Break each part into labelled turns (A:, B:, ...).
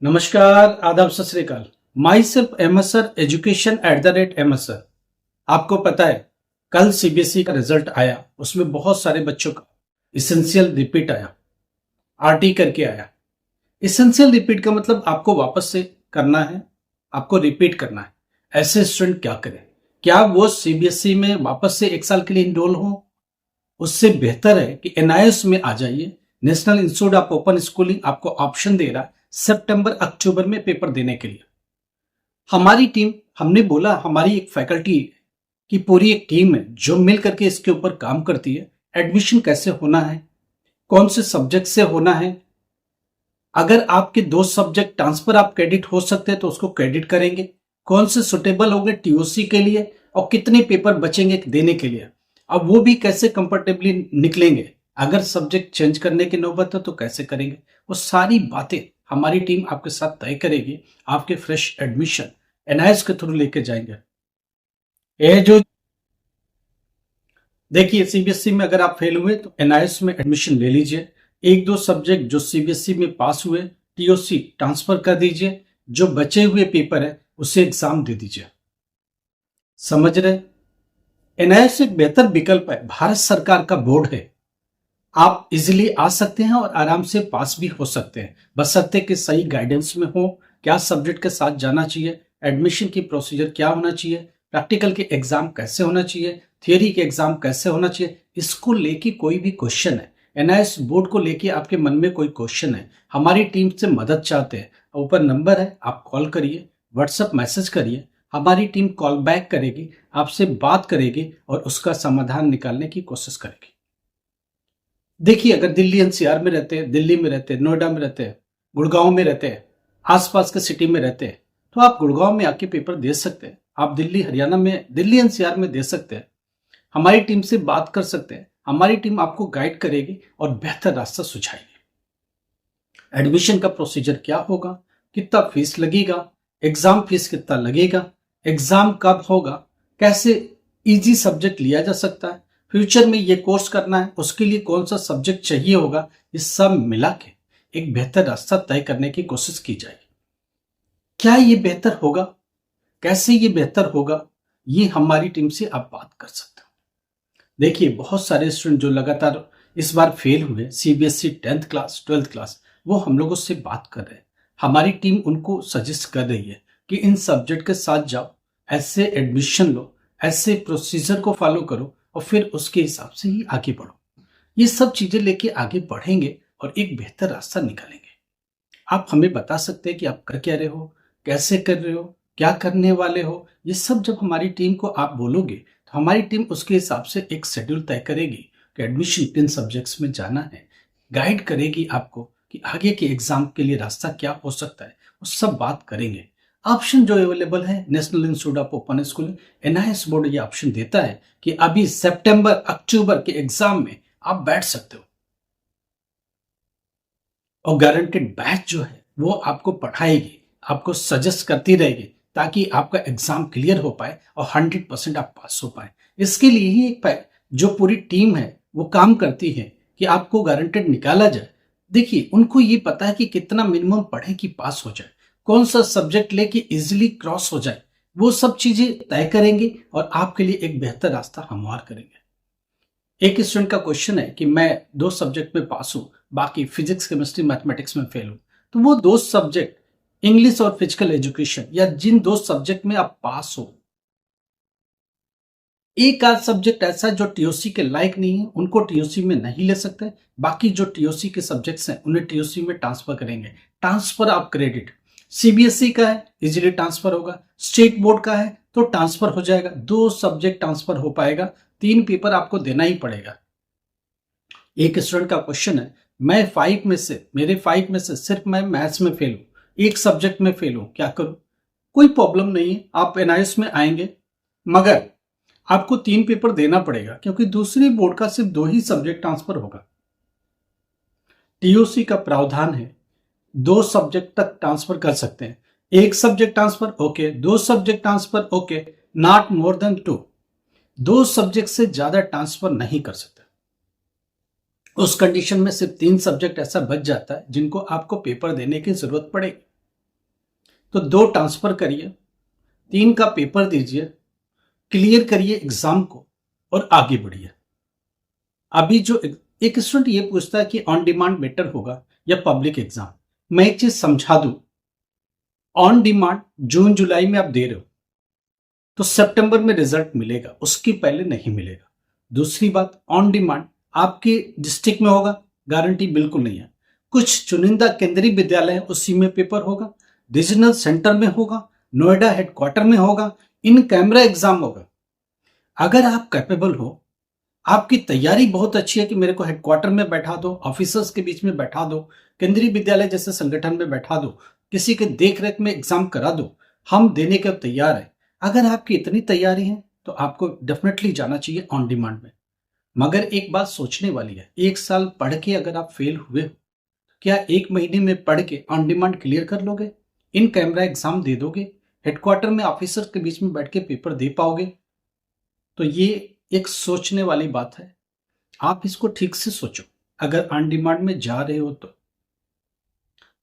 A: नमस्कार, आदाब, सत श्री अकाल। Myself Ahmad sir, education @अहमद सर। आपको पता है कल सीबीएसई का रिजल्ट आया, उसमें बहुत सारे बच्चों का इसेंशियल रिपीट आया, आरटी करके आया। इसेंशियल रिपीट का मतलब आपको वापस से करना है, आपको रिपीट करना है। ऐसे स्टूडेंट क्या करें? क्या वो सीबीएसई में वापस से एक साल के लिए इनरोल हो? उससे बेहतर है कि एनआईएस में आ जाइए। National institute of open schooling आपको ऑप्शन दे रहा है सितंबर अक्टूबर में पेपर देने के लिए। हमारी टीम, हमने बोला हमारी एक फैकल्टी की पूरी एक टीम है जो मिल करके इसके ऊपर काम करती है। एडमिशन कैसे होना है, कौन से सब्जेक्ट से होना है, अगर आपके दो सब्जेक्ट ट्रांसफर आप क्रेडिट हो सकते हैं तो उसको क्रेडिट करेंगे, कौन से सुटेबल होंगे टीओसी के लिए और कितने पेपर बचेंगे देने के लिए, अब वो भी कैसे कंफर्टेबली निकलेंगे, अगर सब्जेक्ट चेंज करने की नौबत है तो कैसे करेंगे, वो सारी बातें हमारी टीम आपके साथ तय करेगी। आपके फ्रेश एडमिशन एनआईएस के थ्रू लेके जाएंगे। ये जो देखिए, सीबीएसई में अगर आप फेल हुए तो एनआईएस में एडमिशन ले लीजिए। एक दो सब्जेक्ट जो सीबीएसई में पास हुए टीओसी ट्रांसफर कर दीजिए, जो बचे हुए पेपर है उसे एग्जाम दे दीजिए। समझ रहे? एनआईएस एक बेहतर विकल्प है, भारत सरकार का बोर्ड है। आप इजीली आ सकते हैं और आराम से पास भी हो सकते हैं, बशर्ते कि सही गाइडेंस में हो। क्या सब्जेक्ट के साथ जाना चाहिए, एडमिशन की प्रोसीजर क्या होना चाहिए, प्रैक्टिकल के एग्जाम कैसे होना चाहिए, थियोरी के एग्जाम कैसे होना चाहिए, इसको लेके कोई भी क्वेश्चन है, एनआईएस बोर्ड को लेके आपके मन में कोई क्वेश्चन है, हमारी टीम से मदद चाहते हैं, ऊपर नंबर है, आप कॉल करिए, व्हाट्सएप मैसेज करिए। हमारी टीम कॉल बैक करेगी, आपसे बात करेगी और उसका समाधान निकालने की कोशिश करेगी। देखिए, अगर दिल्ली एनसीआर में रहते हैं, दिल्ली में रहते हैं, नोएडा में रहते हैं, गुड़गांव में रहते हैं, आसपास के सिटी में रहते हैं, तो आप गुड़गांव में आके पेपर दे सकते हैं। आप दिल्ली हरियाणा में, दिल्ली एनसीआर में दे सकते हैं। हमारी टीम से बात कर सकते हैं, हमारी टीम आपको गाइड करेगी और बेहतर रास्ता सुझाएगी। एडमिशन का प्रोसीजर क्या होगा, कितना फीस लगेगा, एग्जाम फीस कितना लगेगा, एग्जाम कब होगा, कैसे इजी सब्जेक्ट लिया जा सकता है, फ्यूचर में ये कोर्स करना है उसके लिए कौन सा सब्जेक्ट चाहिए होगा, ये सब मिला के एक बेहतर रास्ता तय करने की कोशिश की जाएगी। क्या ये बेहतर होगा, कैसे ये बेहतर होगा, ये हमारी टीम से आप बात कर सकते हो। देखिए, बहुत सारे स्टूडेंट जो लगातार इस बार फेल हुए CBSE 10th class 12th class, वो हम लोगों से बात कर रहे हैं। हमारी टीम उनको सजेस्ट कर रही है कि इन सब्जेक्ट के साथ जाओ, ऐसे एडमिशन लो, ऐसे प्रोसीजर को फॉलो करो और फिर उसके हिसाब से ही आगे बढ़ो। ये सब चीजें लेके आगे बढ़ेंगे और एक बेहतर रास्ता निकालेंगे। आप हमें बता सकते हैं कि आप कर क्या रहे हो, कैसे कर रहे हो, क्या करने वाले हो। ये सब जब हमारी टीम को आप बोलोगे तो हमारी टीम उसके हिसाब से एक शेड्यूल तय करेगी कि एडमिशन किन सब्जेक्ट्स में जाना है, गाइड करेगी आपको कि आगे के एग्जाम के लिए रास्ता क्या हो सकता है, वो सब बात करेंगे। ऑप्शन जो अवेलेबल है national institute of open schooling, NIS board ये ऑप्शन देता है कि अभी सितंबर अक्टूबर के एग्जाम में आप बैठ सकते हो और गारंटेड बैच जो है वो आपको पढ़ाएगी, आपको सजेस्ट करती रहेगी ताकि आपका एग्जाम क्लियर हो पाए और 100% आप पास हो पाए। इसके लिए ही एक जो पूरी टीम है वो काम करती है कि आपको गारंटेड निकाला जाए। देखिए, उनको ये पता है कि कितना मिनिमम पढ़े कि पास हो जाए, कौन सा सब्जेक्ट लेके इजिली क्रॉस हो जाए, वो सब चीजें तय करेंगे और आपके लिए एक बेहतर रास्ता हमवार करेंगे। एक स्टूडेंट का क्वेश्चन है कि मैं दो सब्जेक्ट में पास हूं, बाकी फिजिक्स केमिस्ट्री मैथमेटिक्स में फेल हूं, तो वो दो सब्जेक्ट इंग्लिश और फिजिकल एजुकेशन, या जिन दो सब्जेक्ट में आप पास हो, एक आध सब्जेक्ट ऐसा जो टीओसी के लायक नहीं है उनको टीओसी में नहीं ले सकते, बाकी जो टीओसी के सब्जेक्ट्स हैं उन्हें टीओसी में ट्रांसफर करेंगे। ट्रांसफर ऑफ क्रेडिट सीबीएसई का है, इजीली ट्रांसफर होगा, स्टेट बोर्ड का है तो ट्रांसफर हो जाएगा, दो सब्जेक्ट ट्रांसफर हो पाएगा, 3 पेपर आपको देना ही पड़ेगा। एक स्टूडेंट का क्वेश्चन है, मैं 5 में से, मेरे 5 में से सिर्फ मैं मैथ्स में फेल हूं, एक सब्जेक्ट में फेल हूं, क्या करूं? कोई प्रॉब्लम नहीं है, आप एनआईएस में आएंगे मगर आपको 3 पेपर देना पड़ेगा क्योंकि दूसरी बोर्ड का सिर्फ 2 ही सब्जेक्ट ट्रांसफर होगा। टीओसी का प्रावधान है 2 सब्जेक्ट तक ट्रांसफर कर सकते हैं, एक subject transfer okay, 2 subject transfer okay, not more than 2। 2 subject से ज्यादा ट्रांसफर नहीं कर सकते। उस कंडीशन में सिर्फ 3 सब्जेक्ट ऐसा बच जाता है जिनको आपको पेपर देने की जरूरत पड़ेगी। तो 2 ट्रांसफर करिए, 3 का पेपर दीजिए, क्लियर करिए एग्जाम को और आगे बढ़िए। अभी जो एक स्टूडेंट ये पूछता है कि ऑन डिमांड बेटर होगा या पब्लिक एग्जाम, मैं एक चीज समझा दूं, ऑन डिमांड जून जुलाई में आप दे रहे हो तो सितंबर में रिजल्ट मिलेगा, उसके पहले नहीं मिलेगा। दूसरी बात, ऑन डिमांड आपके डिस्ट्रिक्ट में होगा, गारंटी बिल्कुल नहीं है। कुछ चुनिंदा केंद्रीय विद्यालय है, उसी में पेपर होगा, रीजनल सेंटर में होगा, नोएडा हेडक्वार्टर में होगा, इन कैमरा एग्जाम होगा। अगर आप कैपेबल हो, आपकी तैयारी बहुत अच्छी है कि मेरे को हेडक्वार्टर में बैठा दो, ऑफिसर्स के बीच में बैठा दो, केंद्रीय विद्यालय जैसे संगठन में बैठा दो, किसी के देख रेख में एग्जाम करा दो, हम देने के तैयार है। अगर आपकी इतनी तैयारी है तो आपको डेफिनेटली जाना चाहिए ऑन डिमांड में। मगर एक बात सोचने वाली है, 1 साल पढ़ के अगर आप फेल हुए हो, क्या 1 महीने में पढ़ के ऑन डिमांड क्लियर कर लोगे? इन कैमरा एग्जाम दे दोगे? हेडक्वार्टर में ऑफिसर्स के बीच में बैठ के पेपर दे पाओगे? तो ये एक सोचने वाली बात है, आप इसको ठीक से सोचो। अगर ऑन डिमांड में जा रहे हो तो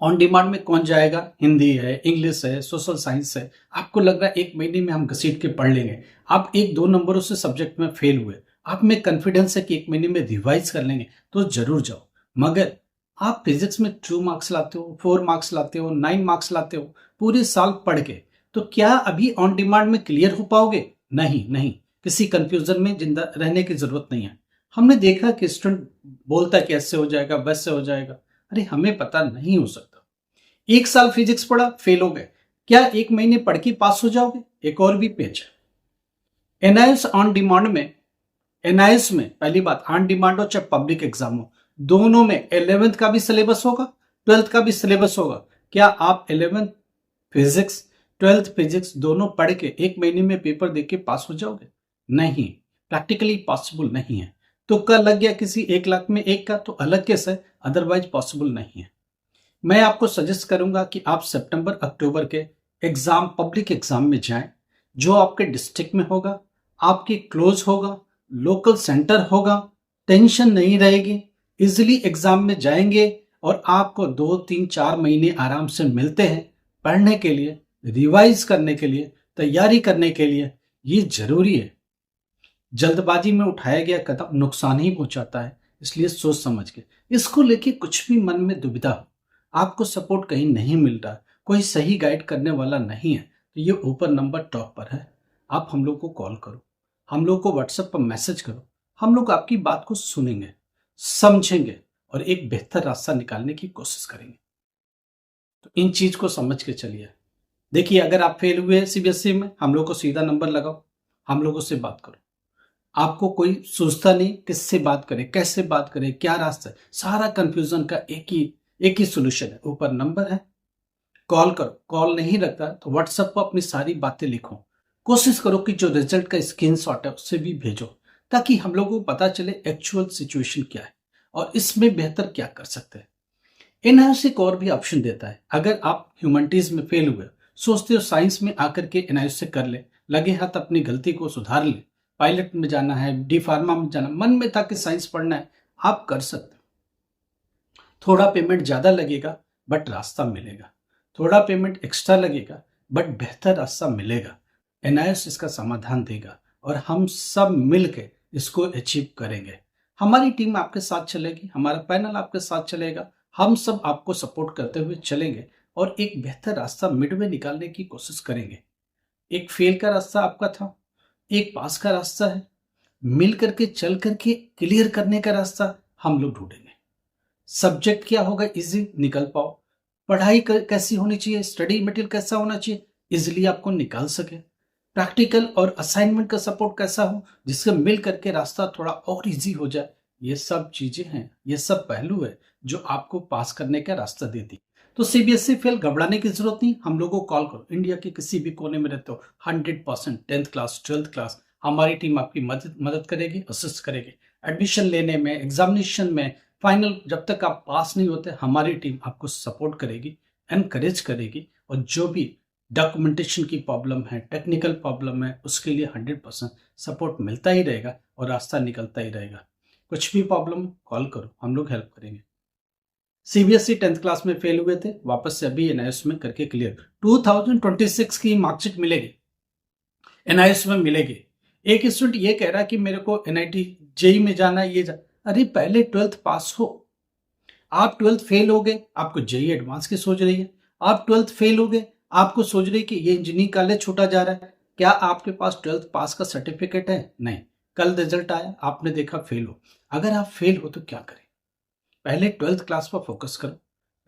A: ऑन डिमांड में कौन जाएगा? हिंदी है, इंग्लिश है, सोशल साइंस है, आपको लग रहा है 1 महीने में हम घसीट के पढ़ लेंगे, आप 1-2 नंबरों से सब्जेक्ट में फेल हुए, आप में कॉन्फिडेंस है कि 1 महीने में रिवाइज कर लेंगे, तो जरूर जाओ। मगर आप फिजिक्स में 2 मार्क्स लाते हो, 4 मार्क्स लाते हो, 9 मार्क्स लाते हो पूरे साल पढ़ के, तो क्या अभी ऑन डिमांड में क्लियर हो पाओगे? नहीं नहीं, किसी कंफ्यूजन में जिंदा रहने की जरूरत नहीं है। हमने देखा कि स्टूडेंट बोलता है कि ऐसे हो जाएगा, वैसे हो जाएगा, अरे हमें पता नहीं हो सकता। 1 साल फिजिक्स पढ़ा, फेल हो गए, क्या 1 महीने पढ़ के पास हो जाओगे? एक और भी पेज है एनआईएस ऑन डिमांड में। एनआईएस में पहली बात, ऑन डिमांड हो चाहे पब्लिक एग्जाम हो, दोनों में 11th का भी सिलेबस होगा, 12th का भी सिलेबस होगा। क्या आप 11th फिजिक्स, 12th फिजिक्स दोनों पढ़ के 1 महीने में पेपर देके पास हो जाओगे? नहीं, प्रैक्टिकली पॉसिबल नहीं है। तुक्का लग गया किसी 1 लाख में 1 का तो अलग केस है, अदरवाइज पॉसिबल नहीं है। मैं आपको सजेस्ट करूंगा कि आप सितंबर अक्टूबर के एग्जाम, पब्लिक एग्जाम में जाएं, जो आपके डिस्ट्रिक्ट में होगा, आपके क्लोज होगा, लोकल सेंटर होगा, टेंशन नहीं रहेगी, इजिली एग्जाम में जाएंगे और आपको 2-3-4 महीने आराम से मिलते हैं पढ़ने के लिए, रिवाइज करने के लिए, तैयारी करने के लिए। ये जरूरी है। जल्दबाजी में उठाया गया कदम नुकसान ही पहुंचाता है, इसलिए सोच समझ के। इसको लेके कुछ भी मन में दुविधा हो, आपको सपोर्ट कहीं नहीं मिल रहा, कोई सही गाइड करने वाला नहीं है, तो ये ऊपर नंबर टॉप पर है, आप हम लोग को कॉल करो, हम लोग को व्हाट्सएप पर मैसेज करो, हम लोग आपकी बात को सुनेंगे, समझेंगे और एक बेहतर रास्ता निकालने की कोशिश करेंगे। तो इन चीज को समझ के चलिए। देखिए, अगर आप फेल हुए सीबीएसई में, हम लोग को सीधा नंबर लगाओ, हम लोगों से बात करो। आपको कोई सोचता नहीं किससे बात करें, कैसे बात करें, क्या रास्ता है, सारा कंफ्यूजन का एक ही सोल्यूशन है, ऊपर नंबर है, कॉल करो। कॉल नहीं रखता तो व्हाट्सएप पर अपनी सारी बातें लिखो, कोशिश करो कि जो रिजल्ट का स्क्रीनशॉट है उससे भी भेजो, ताकि हम लोगों को पता चले एक्चुअल सिचुएशन क्या है और इसमें बेहतर क्या कर सकते हैं। एनआईएस एक और भी ऑप्शन देता है, अगर आप ह्यूमैनिटीज में फेल हुए, सोचते हो साइंस में आकर के एनआईएस से कर ले, लगे हाथ अपनी गलती को सुधार ले, पायलट में जाना है, डी फार्मा में जाना, मन में था कि साइंस पढ़ना है, आप कर सकते हो। थोड़ा पेमेंट ज्यादा लगेगा बट रास्ता मिलेगा, थोड़ा पेमेंट एक्स्ट्रा लगेगा बट बेहतर रास्ता मिलेगा। एनआईएस इसका समाधान देगा और हम सब मिलकर इसको अचीव करेंगे। हमारी टीम आपके साथ चलेगी, हमारा पैनल आपके साथ चलेगा, हम सब आपको सपोर्ट करते हुए चलेंगे और एक बेहतर रास्ता मिडवे निकालने की कोशिश करेंगे। एक फेल का रास्ता आपका था, एक पास का रास्ता है, मिल करके चल करके क्लियर करने का रास्ता हम लोग ढूंढेंगे। सब्जेक्ट क्या होगा, इजी निकल पाओ, पढ़ाई कैसी होनी चाहिए, स्टडी मटेरियल कैसा होना चाहिए, इजिली आपको निकाल सके, प्रैक्टिकल और असाइनमेंट का सपोर्ट कैसा हो जिससे मिल करके रास्ता थोड़ा और इजी हो जाए। ये सब चीजें हैं, ये सब पहलू है जो आपको पास करने का रास्ता देती। तो सीबीएसई फेल घबराने की जरूरत नहीं, हम लोगों को कॉल करो, इंडिया के किसी भी कोने में रहते हो, 100% 10th क्लास 12th क्लास हमारी टीम आपकी मदद करेगी, असिस्ट करेगी एडमिशन लेने में, एग्जामिनेशन में, फाइनल जब तक आप पास नहीं होते हमारी टीम आपको सपोर्ट करेगी, एनकरेज करेगी और जो भी डॉक्यूमेंटेशन की प्रॉब्लम है, टेक्निकल प्रॉब्लम है, उसके लिए 100% सपोर्ट मिलता ही रहेगा और रास्ता निकलता ही रहेगा। कुछ भी प्रॉब्लम कॉल करो, हम लोग हेल्प करेंगे। सीबीएसई 10th क्लास में फेल हुए थे, वापस से अभी एनआईएस में करके क्लियर। 2026 की मार्कशीट मिलेगी, एनआईएस में मिलेगी। एक स्टूडेंट ये कह रहा है कि मेरे को एनआईटी जेई में जाना है, अरे पहले 12th पास हो। आप 12th फेल हो गए, आपको जेई एडवांस की सोच रही है। आप 12th फेल हो गए, आपको सोच रही है कि ये इंजीनियरिंग कॉलेज छूटा जा रहा है। क्या आपके पास 12th पास का सर्टिफिकेट है? नहीं। कल रिजल्ट आया, आपने देखा फेल हो। अगर आप फेल हो तो क्या करें? पहले 12th क्लास पर फोकस करो।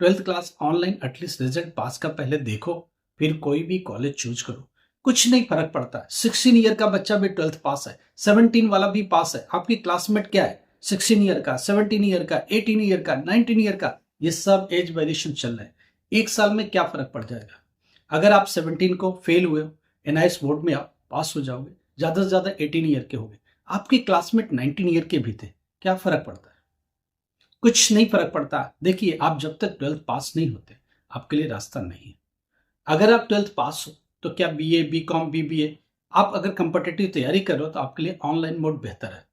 A: 12th class online atleast result pass का पहले देखो, फिर कोई भी कॉलेज चूज करो। कुछ नहीं फर्क पड़ता। 16 ईयर का बच्चा भी 12th पास है, 17 वाला भी पास है। आपकी क्लासमेट क्या है? 16 ईयर का, 17 ईयर का, 18 ईयर का, 19 ईयर का, ये सब एज वेरिएशन चल रहा है। एक साल में क्या फर्क पड़ जाएगा? अगर आप 17 को फेल हुए हो, एनआईएस बोर्ड में आप पास हो जाओगे, ज्यादा से ज्यादा 18 ईयर के हो गए। आपके क्लासमेट 19 ईयर के भी थे, क्या फर्क पड़ता है? कुछ नहीं फर्क पड़ता। देखिए, आप जब तक 12th पास नहीं होते, आपके लिए रास्ता नहीं है। अगर आप 12th पास हो तो क्या बीए, बीकॉम, बीबीए, आप अगर कंपटीटिव तैयारी कर रहे हो तो आपके लिए ऑनलाइन मोड बेहतर है।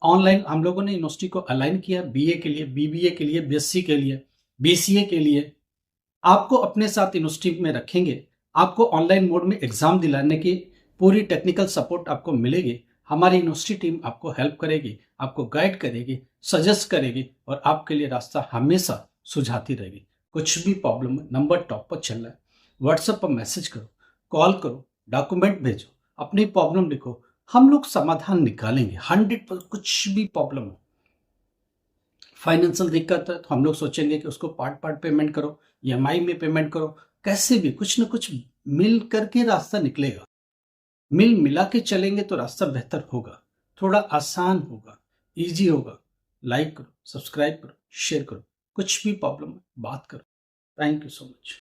A: ऑनलाइन हम लोगों ने यूनिवर्सिटी को अलाइन किया बीए के लिए, बीबीए के लिए, बीएससी के लिए, बीसीए के लिए। आपको अपने साथ यूनिवर्सिटी में रखेंगे, आपको ऑनलाइन मोड में एग्जाम दिलाने की पूरी टेक्निकल सपोर्ट आपको मिलेगी। हमारी यूनिवर्सिटी टीम आपको हेल्प करेगी, आपको गाइड करेगी, सजेस्ट करेगी और आपके लिए रास्ता हमेशा सुझाती रहेगी। कुछ भी प्रॉब्लम है, नंबर टॉप पर चल रहा है, व्हाट्सएप पर मैसेज करो, कॉल करो, डॉक्यूमेंट भेजो, अपनी प्रॉब्लम लिखो, हम लोग समाधान निकालेंगे 100%। कुछ भी प्रॉब्लम हो, फाइनेंशियल दिक्कत है तो हम लोग सोचेंगे कि उसको पार्ट पार्ट पेमेंट करो, ईएमआई में पेमेंट करो, कैसे भी कुछ ना कुछ मिल करके रास्ता निकलेगा। मिल मिला के चलेंगे तो रास्ता बेहतर होगा, थोड़ा आसान होगा, इजी होगा। लाइक करो, सब्सक्राइब करो, शेयर करो। कुछ भी प्रॉब्लम है बात करो। Thank you so much.